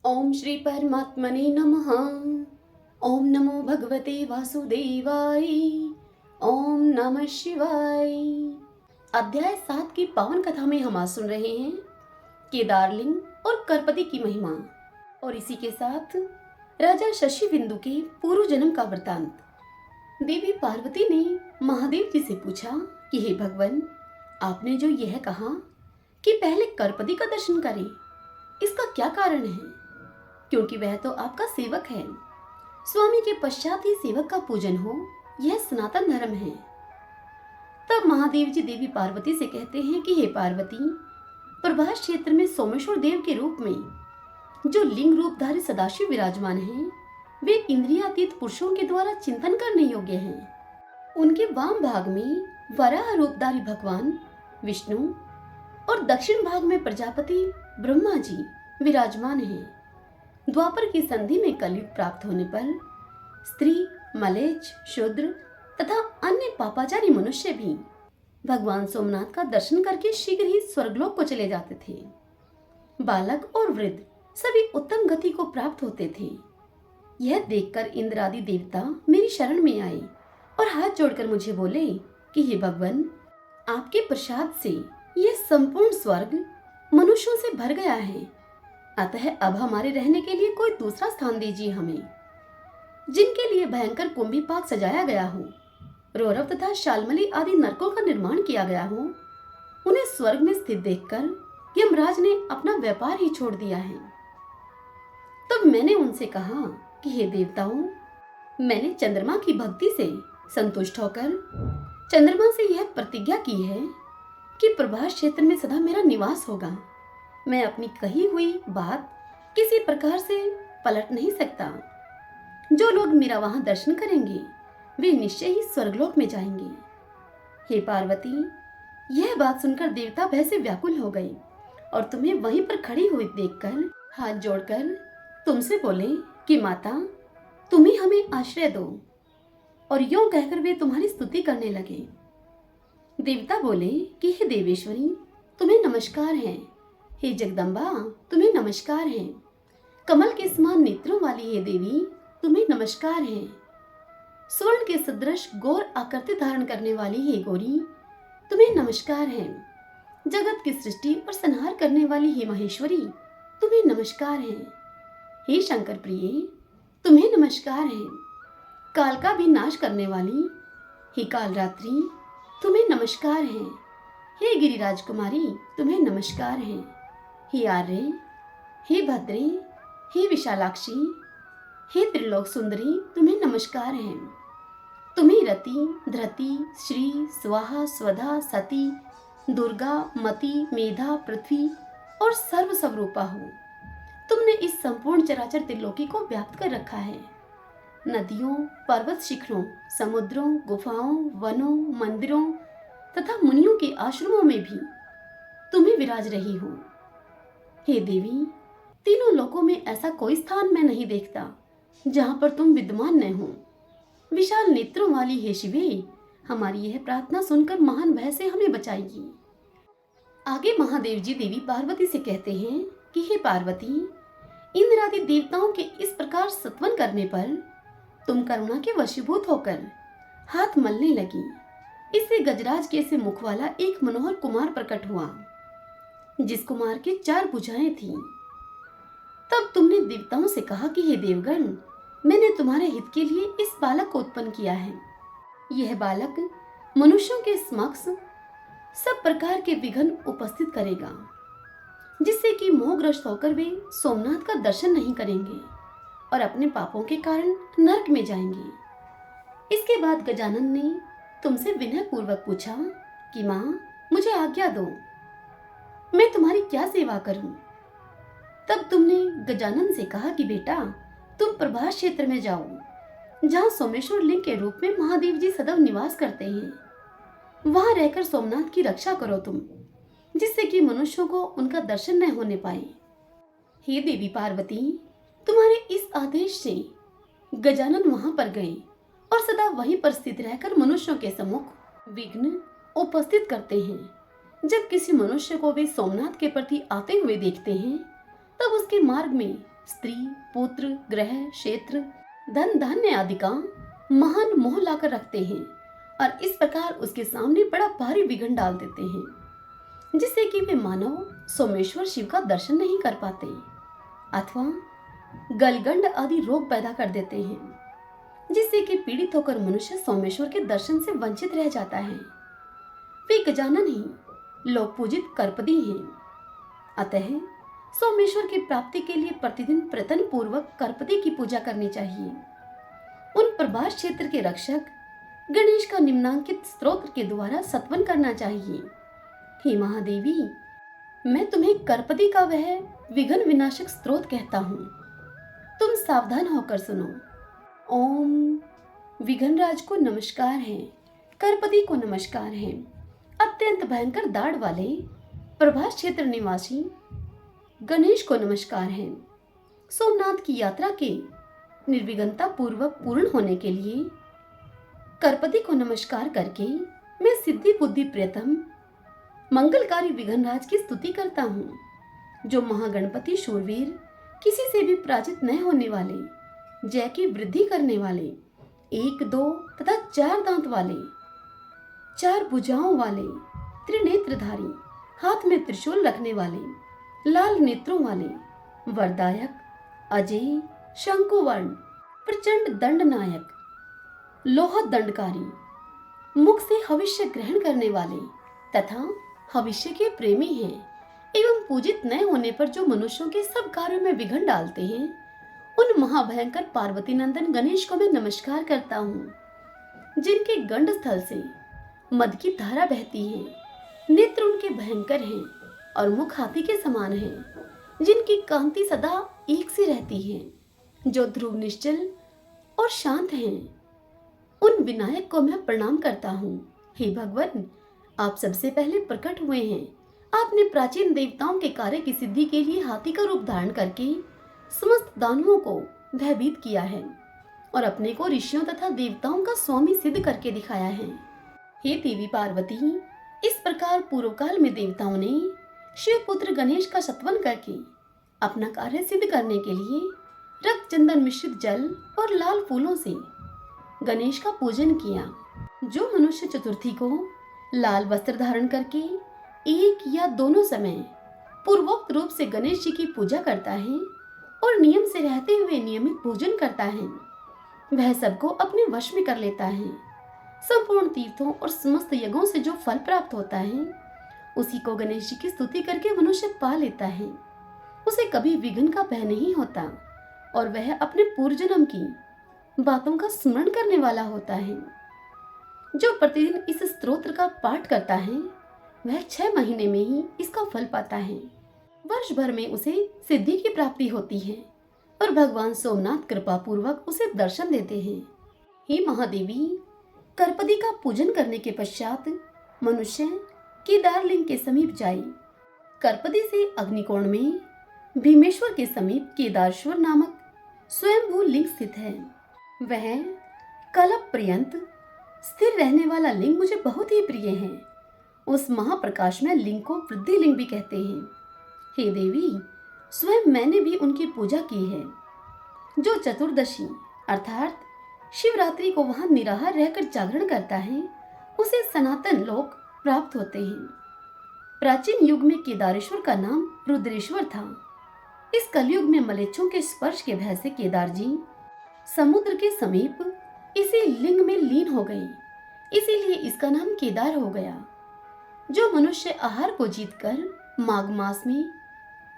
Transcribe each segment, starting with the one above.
ओम श्री परमात्मने नमः। ओम नमो भगवते वासुदेवाय। ओम नमः शिवाय। अध्याय 7 की पावन कथा में हम आज सुन रहे हैं केदारलिंग और करपति की महिमा और इसी के साथ राजा शशि बिंदु के पूर्व जन्म का वृतांत। देवी पार्वती ने महादेव जी से पूछा कि हे भगवान, आपने जो यह कहा कि पहले करपति का दर्शन करें, इसका क्या कारण है? क्योंकि वह तो आपका सेवक है। स्वामी के पश्चात ही सेवक का पूजन हो, यह सनातन धर्म है। तब महादेव जी देवी पार्वती से कहते हैं कि हे पार्वती, प्रभास क्षेत्र में सोमेश्वर देव के रूप में जो लिंग रूपधारी सदाशिव विराजमान हैं, वे इंद्रियातीत पुरुषों के द्वारा चिंतन करने योग्य हैं। उनके वाम भाग में वराह रूपधारी भगवान विष्णु और दक्षिण भाग में प्रजापति ब्रह्मा जी विराजमान हैं। द्वापर की संधि में कलयुग प्राप्त होने पर स्त्री, मलेच्छ, शूद्र तथा अन्य पापाचारी मनुष्य भी भगवान सोमनाथ का दर्शन करके शीघ्र ही स्वर्गलोक को चले जाते थे। बालक और वृद्ध सभी उत्तम गति को प्राप्त होते थे। यह देखकर इंद्र आदि देवता मेरी शरण में आए और हाथ जोड़कर मुझे बोले कि हे भगवान, आपके प्रसाद से यह संपूर्ण स्वर्ग मनुष्यों से भर गया है, अतः अब हमारे रहने के लिए कोई दूसरा स्थान दीजिए हमें। जिनके लिए भयंकर कुंभी पाक सजाया गया हो, रौरव तथा शालमली आदि नरकों का निर्माण किया गया हो, उन्हें स्वर्ग में स्थित देखकर यमराज ने अपना व्यापार ही छोड़ दिया है। तब मैंने उनसे कहा कि हे देवताओं, मैंने चंद्रमा की भक्ति से संतुष्ट होकर चंद्रमा से यह प्रतिज्ञा की है कि प्रभास क्षेत्र में सदा मेरा निवास होगा। मैं अपनी कही हुई बात किसी प्रकार से पलट नहीं सकता। जो लोग मेरा वहां दर्शन करेंगे वे निश्चय ही स्वर्गलोक में जाएंगे। हे पार्वती, यह बात सुनकर देवता भय से व्याकुल हो गए और तुम्हें वहीं पर खड़ी हुई देखकर हाथ जोड़कर तुमसे बोले कि माता, तुम ही हमें आश्रय दो। और यूं कहकर वे तुम्हारी स्तुति करने लगे। देवता बोले कि हे देवेश्वरी, तुम्हें नमस्कार है। हे जगदम्बा, तुम्हें नमस्कार है। कमल के समान नेत्रों वाली हे देवी, तुम्हें नमस्कार है। स्वर्ण के सदृश गौर आकृति धारण करने वाली हे गौरी, तुम्हें नमस्कार है। जगत की सृष्टि और संहार करने वाली हे महेश्वरी, तुम्हें नमस्कार है। हे शंकर प्रिय, तुम्हें नमस्कार है। काल का भी नाश करने वाली हे कालरात्रि, तुम्हें नमस्कार है। हे गिरिराज कुमारी, तुम्हें नमस्कार है। हे आर्य, हे भद्रे, हे विशालाक्षी, हे त्रिलोक सुंदरी, तुम्हें नमस्कार है। तुम्हें रति, धृति, श्री, स्वाहा, स्वधा, सती, दुर्गा, मति, मेधा, पृथ्वी और सर्व स्वरूपा हो। तुमने इस संपूर्ण चराचर त्रिलोकी को व्याप्त कर रखा है। नदियों, पर्वत शिखरों, समुद्रों, गुफाओं, वनों, मंदिरों तथा मुनियों के आश्रमों में भी तुम्हें विराज रही हो। हे देवी, तीनों लोकों में ऐसा कोई स्थान मैं नहीं देखता जहां पर तुम विद्यमान न हो। विशाल नेत्रों वाली हे शिवे, हमारी यह प्रार्थना सुनकर महान भय से हमें बचाएगी। आगे महादेव जी देवी पार्वती से कहते हैं कि हे पार्वती, इंद्र आदि देवताओं के इस प्रकार सत्वन करने पर तुम करुणा के वशीभूत होकर हाथ मलने लगी। इससे गजराज के से मुख वाला एक मनोहर कुमार प्रकट हुआ, जिस कुमार की 4 भुजाएं थीं। तब तुमने देवताओं से कहा कि हे देवगण, मैंने तुम्हारे हित के लिए इस बालक को उत्पन्न किया है। यह बालक मनुष्यों के समक्ष सब प्रकार के विघ्न उपस्थित करेगा, जिससे कि मोहग्रस्त होकर वे सोमनाथ का दर्शन नहीं करेंगे और अपने पापों के कारण नरक में जाएंगे। इसके बाद गजानन ने तुमसे विनय पूर्वक पूछा कि माँ, मुझे आज्ञा दो, मैं तुम्हारी क्या सेवा करूं? तब तुमने गजानन से कहा कि बेटा, तुम प्रभास क्षेत्र में जाओ, जहां सोमेश्वर लिंग के रूप में महादेव जी सदैव निवास करते हैं। वहां रहकर सोमनाथ की रक्षा करो तुम, जिससे कि मनुष्यों को उनका दर्शन न होने पाए। हे देवी पार्वती, तुम्हारे इस आदेश से गजानन वहां पर गए और सदा वहीं पर स्थित रहकर मनुष्यों के सम्मुख विघ्न उपस्थित करते हैं। जब किसी मनुष्य को वे सोमनाथ के प्रति आते हुए देखते हैं, तब उसके मार्ग में स्त्री, पुत्र, ग्रह, क्षेत्र, धन, धान्य आदि का महान मोह लाकर रखते हैं और इस प्रकार उसके सामने बड़ा भारी विघ्न डाल देते हैं, जिससे कि वे मानव सोमेश्वर शिव का दर्शन नहीं कर पाते अथवा गलगंड आदि रोग पैदा कर देते हैं, जिससे कि पीड़ित होकर मनुष्य सोमेश्वर के दर्शन से वंचित रह जाता है। वे गजानन ही लोक पूजित कर्पदी हैं। अतः सोमेश्वर की प्राप्ति के लिए प्रतिदिन प्रयत्न पूर्वक कर्पदी की पूजा करनी चाहिए। उन प्रभास क्षेत्र के रक्षक गणेश का निम्नांकित स्तोत्र के द्वारा सत्वन करना चाहिए। हे महादेवी, मैं तुम्हें कर्पदी का वह विघ्न विनाशक स्त्रोत कहता हूँ, तुम सावधान होकर सुनो। ओम विघ्नराज को नमस्कार है, कर्पदी को नमस्कार है। अत्यंत भयंकर दाढ़ वाले प्रभास क्षेत्र निवासी गणेश को नमस्कार है। सोमनाथ की यात्रा के निर्विघ्नता पूर्वक पूर्ण होने के लिए कर्पदी को नमस्कार करके मैं सिद्धि बुद्धि प्रियतम मंगलकारी विघ्नराज की स्तुति करता हूँ, जो महागणपति शूरवीर, किसी से भी पराजित न होने वाले, जय की वृद्धि करने वाले, 1, 2 तथा 4 दांत वाले, 4 भुजाओं वाले, त्रिनेत्रधारी, हाथ में त्रिशूल रखने वाले, लाल नेत्रों वाले, वरदायक, अजय, शंकुवर्ण, प्रचंड दंडनायक, लोह दंडकारी, मुख से हविष्य ग्रहण करने वाले तथा हविष्य के प्रेमी हैं एवं पूजित न होने पर जो मनुष्यों के सब कार्यों में विघ्न डालते हैं, उन महाभयंकर पार्वती नंदन गणेश को मैं नमस्कार करता हूँ, जिनके गंड स्थल से मद की धारा बहती है, नेत्र उनके भयंकर हैं और मुख हाथी के समान है, जिनकी कांति सदा एक सी रहती है, जो ध्रुव निश्चल और शांत हैं। उन विनायक को मैं प्रणाम करता हूँ। हे भगवान, आप सबसे पहले प्रकट हुए हैं। आपने प्राचीन देवताओं के कार्य की सिद्धि के लिए हाथी का रूप धारण करके समस्त दानवों को भयभीत किया है और अपने को ऋषियों तथा देवताओं का स्वामी सिद्ध करके दिखाया है। हे देवी पार्वती, इस प्रकार पूर्व काल में देवताओं ने शिव पुत्र गणेश का सत्वन करके अपना कार्य सिद्ध करने के लिए रक्त चंदन मिश्रित जल और लाल फूलों से गणेश का पूजन किया। जो मनुष्य चतुर्थी को लाल वस्त्र धारण करके एक या दोनों समय पूर्वोक्त रूप से गणेश जी की पूजा करता है और नियम से रहते हुए नियमित पूजन करता है, वह सबको अपने वश में कर लेता है। संपूर्ण तीर्थों और समस्त यज्ञों से जो फल प्राप्त होता है, उसी को गणेश जी की स्तुति करके मनुष्य पा लेता है। उसे कभी विघ्न का भय नहीं होता और वह अपने पूर्व जन्म की बातों का स्मरण करने वाला होता है। जो प्रतिदिन इस स्तोत्र का पाठ करता है, वह 6 महीने में ही इसका फल पाता है। वर्ष भर में उसे सिद्धि की प्राप्ति होती है और भगवान सोमनाथ कृपा पूर्वक उसे दर्शन देते हैं। हे महादेवी, कर्पदी का पूजन करने के पश्चात मनुष्य केदारलिंग के समीप जाए। कर्पदी से अग्निकोण में भीमेश्वर के समीप केदारेश्वर नामक स्वयंभू लिंग स्थित है। वह कल्प पर्यंत स्थिर रहने वाला लिंग मुझे बहुत ही प्रिय है। उस महाप्रकाश में लिंग को वृद्धि लिंग भी कहते हैं। हे देवी, स्वयं मैंने भी उनकी पूजा की है। जो चतुर्दशी अर्थात शिवरात्रि को वहां निराहार रहकर जागरण करता है, उसे सनातन लोक प्राप्त होते हैं। प्राचीन युग में केदारेश्वर का नाम रुद्रेश्वर था। इस कलयुग में मलेच्छों के स्पर्श के भय से केदार जी समुद्र के समीप इसी लिंग में लीन हो गई, इसीलिए इसका नाम केदार हो गया। जो मनुष्य आहार को जीतकर माघ मास में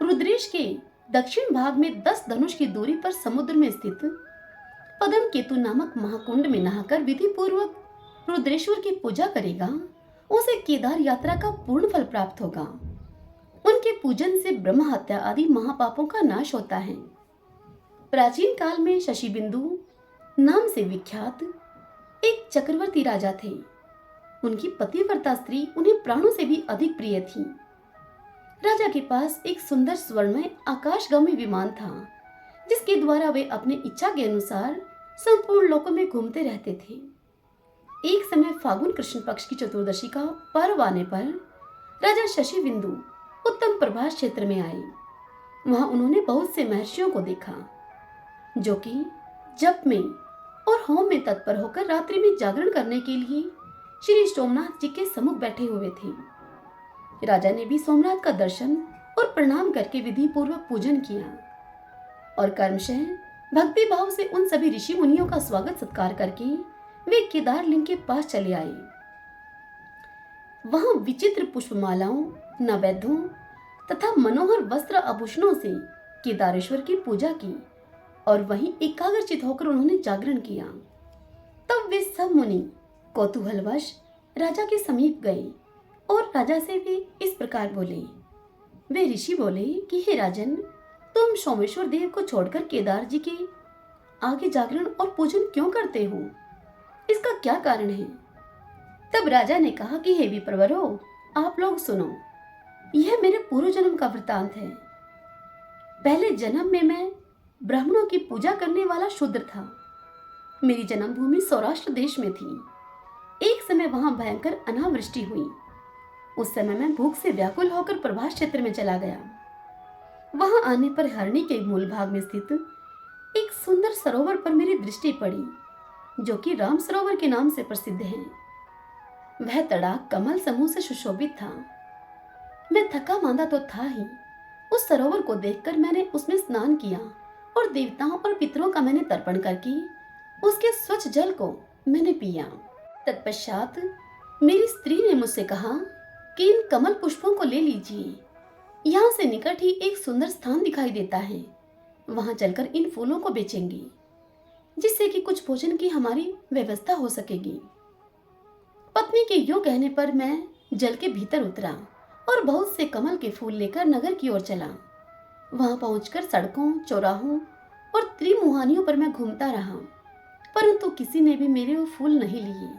रुद्रेश के दक्षिण भाग में 10 धनुष की दूरी पर समुद्र में स्थित पद्म केतु नामक महाकुंड में नहाकर विधि पूर्वक रुद्रेश्वर की पूजा करेगा, उसे केदार यात्रा का पूर्ण फल प्राप्त होगा। उनके पूजन से ब्रह्म हत्या आदि महापापों का नाश होता है। प्राचीन काल में शशिबिंदु नाम से विख्यात एक चक्रवर्ती राजा थे। उनकी पतिव्रता स्त्री उन्हें प्राणों से भी अधिक प्रिय थी। राजा के पास एक सुंदर स्वर्णमय आकाशगामी विमान था, जिसके द्वारा वे अपने इच्छा के अनुसार संपूर्ण लोकों में घूमते रहते थे। एक समय फागुन कृष्ण पक्ष की चतुर्दशी का पर्व आने पर राजा शशिबिंदु उत्तम प्रभास क्षेत्र में आए। वहां उन्होंने बहुत से महर्षियों को देखा जो कि जप में और होम में तत्पर होकर रात्रि में जागरण करने के लिए श्री सोमनाथ जी के सम्मुख बैठे हुए थे। राजा ने भी सोमनाथ का दर्शन और प्रणाम करके विधि पूर्वक पूजन किया और कर्मशः भक्ति भाव से उन सभी ऋषि मुनियों का स्वागत सत्कार करके वे केदार लिंग के पास चले आए। वहां विचित्र पुष्पमालाओं, नैवेद्यों तथा मनोहर वस्त्र आभूषणों से केदारेश्वर की पूजा की और वहीं एकाग्रचित होकर उन्होंने जागरण किया। तब वे सब मुनि कौतूहलवश राजा के समीप गए और राजा से वे इस प्रकार बोले। वे ऋषि बोले कि हे राजन, तुम सोमेश्वर देव को छोड़कर केदार जी के आगे जागरण और पूजन क्यों करते हो? इसका क्या कारण है? तब राजा ने कहा कि हे विप्रवरों, आप लोग सुनो, यह मेरे पूर्व जन्म का वृतांत है। पहले जन्म में मैं ब्राह्मणों की पूजा करने वाला शूद्र था। मेरी जन्मभूमि सौराष्ट्र देश में थी। एक समय वहां भयंकर अनावृष्टि हुई। उस समय मैं भूख से व्याकुल होकर प्रभास क्षेत्र में चला गया। वहां आने पर हरणी के मूल भाग में स्थित एक सुंदर सरोवर पर मेरी दृष्टि पड़ी, जो कि राम सरोवर के नाम से प्रसिद्ध है। वह तड़ाक कमल समूह से सुशोभित था। मैं थका मांदा तो था ही। उस सरोवर को देखकर मैंने उसमें स्नान किया और देवताओं और पितरों का मैंने तर्पण करके उसके स्वच्छ जल को मैंने पिया। तत्पश्चात मेरी स्त्री ने मुझसे कहा कि इन कमल पुष्पों को ले लीजिए, यहाँ से निकट ही एक सुंदर स्थान दिखाई देता है, वहां चलकर इन फूलों को बेचेंगे, जिससे कि कुछ भोजन की हमारी व्यवस्था हो सकेगी। पत्नी के यूं कहने पर मैं जल के भीतर उतरा और बहुत से कमल के फूल लेकर नगर की ओर चला। वहां पहुंचकर सड़कों, चौराहों और त्रिमुहानियों पर मैं घूमता रहा, परंतु किसी ने भी मेरे वो फूल नहीं लिए।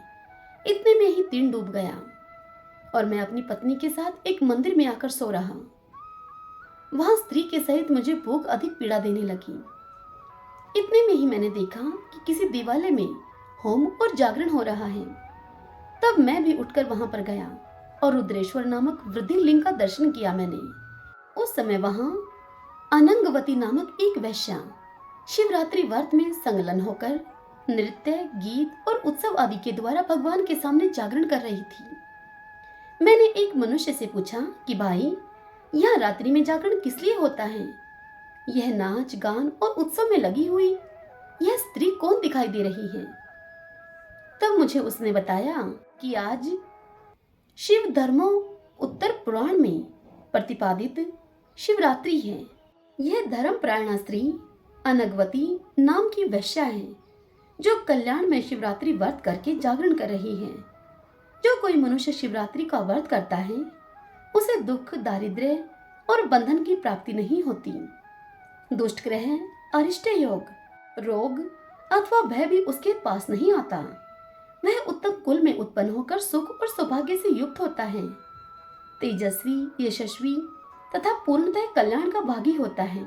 इतने में ही दिन डूब गया और मैं अपनी पत्नी के साथ एक मंदिर में आकर सो रहा। वहां स्त्री के सहित मुझे भूख अधिक पीड़ा देने लगी। इतने में ही मैंने देखा कि किसी देवालय में होम और जागरण हो रहा है। तब मैं भी उठकर वहां पर गया और रुद्रेश्वर नामक वृद्धि लिंग का दर्शन किया मैंने। उस समय वहां अनंगवती नामक एक वैश्या शिवरात्रि व्रत में संलग्न होकर नृत्य, गीत और उत्सव आदि के द्वारा भगवान के सामने जागरण कर रही थी। मैंने एक मनुष्य से पूछा कि भाई, यह रात्रि में जागरण किस लिए होता है? यह नाच गान और उत्सव में लगी हुई यह स्त्री कौन दिखाई दे रही है? तब मुझे उसने बताया कि आज शिव धर्मो उत्तर पुराण में प्रतिपादित शिवरात्रि है। यह धर्म प्रायणा स्त्री अनगवती नाम की वैश्या है, जो कल्याण में शिवरात्रि व्रत करके जागरण कर रही है। जो कोई मनुष्य शिवरात्रि का व्रत करता है, उसे दुख, दारिद्र्य और बंधन की प्राप्ति नहीं होती। दुष्ट ग्रह, अरिष्ट योग, रोग अथवा भय भी उसके पास नहीं आता। वह उत्तम कुल में उत्पन्न होकर सुख और सौभाग्य से युक्त होता है। तेजस्वी, यशस्वी तथा पूर्णतः कल्याण का भागी होता है।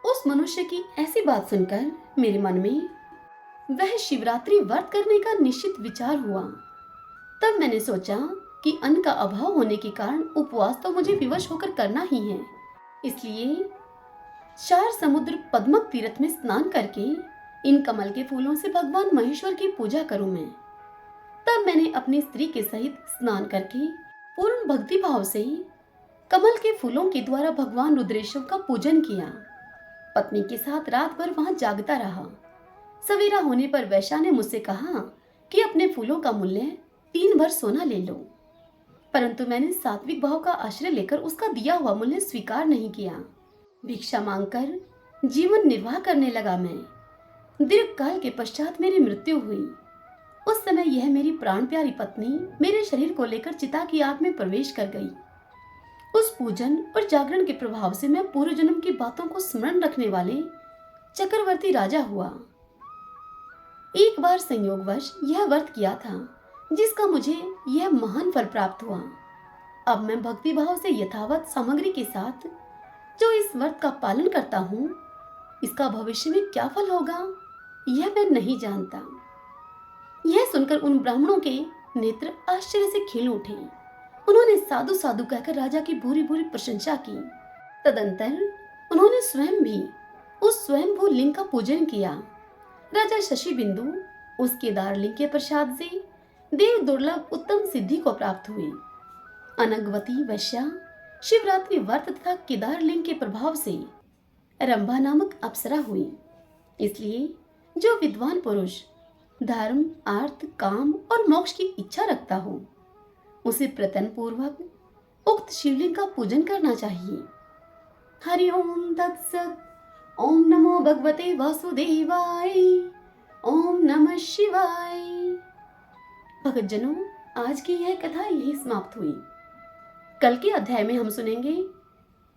उस मनुष्य की ऐसी बात सुनकर मेरे मन में वह शिवरात्रि व्रत करने का निश्चित विचार हुआ। तब मैंने सोचा कि अन्न का अभाव होने के कारण उपवास तो मुझे विवश होकर करना ही है, इसलिए 4 समुद्र पद्मक तीर्थ में स्नान करके इन कमल के फूलों से भगवान महेश्वर की पूजा करूं मैं। तब मैंने अपनी स्त्री के सहित स्नान करके पूर्ण भक्ति भाव से कमल के फूलों के द्वारा भगवान रुद्रेश्वर का पूजन किया। पत्नी के साथ रात भर वहां जागता रहा। सवेरा होने पर वैश्या ने मुझसे कहा कि अपने फूलों का मूल्य 3 भर सोना ले लो, परंतु मैंने सात्विक भाव का आश्रय लेकर उसका दिया हुआ मूल्य स्वीकार नहीं किया। भिक्षा मांगकर जीवन निर्वाह करने लगा मैं। दीर्घ काल के पश्चात मेरी मृत्यु हुई। उस समय यह मेरी प्राण प्यारी पत्नी मेरे शरीर को लेकर चिता की आग में प्रवेश कर गई। उस पूजन और जागरण के प्रभाव से मैं पूर्व जन्म की बातों को स्मरण रखने वाले चक्रवर्ती राजा हुआ। एक बार संयोगवश यह व्रत किया था, जिसका मुझे यह महान फल प्राप्त हुआ। अब मैं भक्ति भाव से यथावत सामग्री के साथ जो इस व्रत का पालन करता हूँ, इसका भविष्य में क्या फल होगा यह मैं नहीं जानता। यह सुनकर उन ब्राह्मणों के नेत्र आश्चर्य से खिल उठे। उन्होंने साधु साधु कहकर राजा की भूरी भूरी प्रशंसा की। तदंतर उन्होंने स्वयं भी उस स्वयंभू लिंग का पूजन किया। राजा शशि बिंदु उस केदार लिंग के प्रसाद से देव दुर्लभ उत्तम सिद्धि को प्राप्त हुई। अनगवती वैश्या शिवरात्रि व्रत तथा केदार लिंग के प्रभाव से रंभा नामक अप्सरा हुई। इसलिए जो विद्वान पुरुष धर्म, अर्थ, काम और मोक्ष की इच्छा रखता हो, उसे प्रयत्न पूर्वक उक्त शिवलिंग का पूजन करना चाहिए। हरि ओम तत्सत। ओम नमो भगवते वासुदेवाय। ओम नमः शिवाय। भक्तजनों, आज की यह कथा यही समाप्त हुई। कल के अध्याय में हम सुनेंगे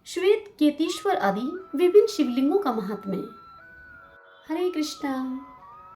श्वेत केतीश्वर आदि विभिन्न शिवलिंगों का महात्म्य। हरे कृष्णा।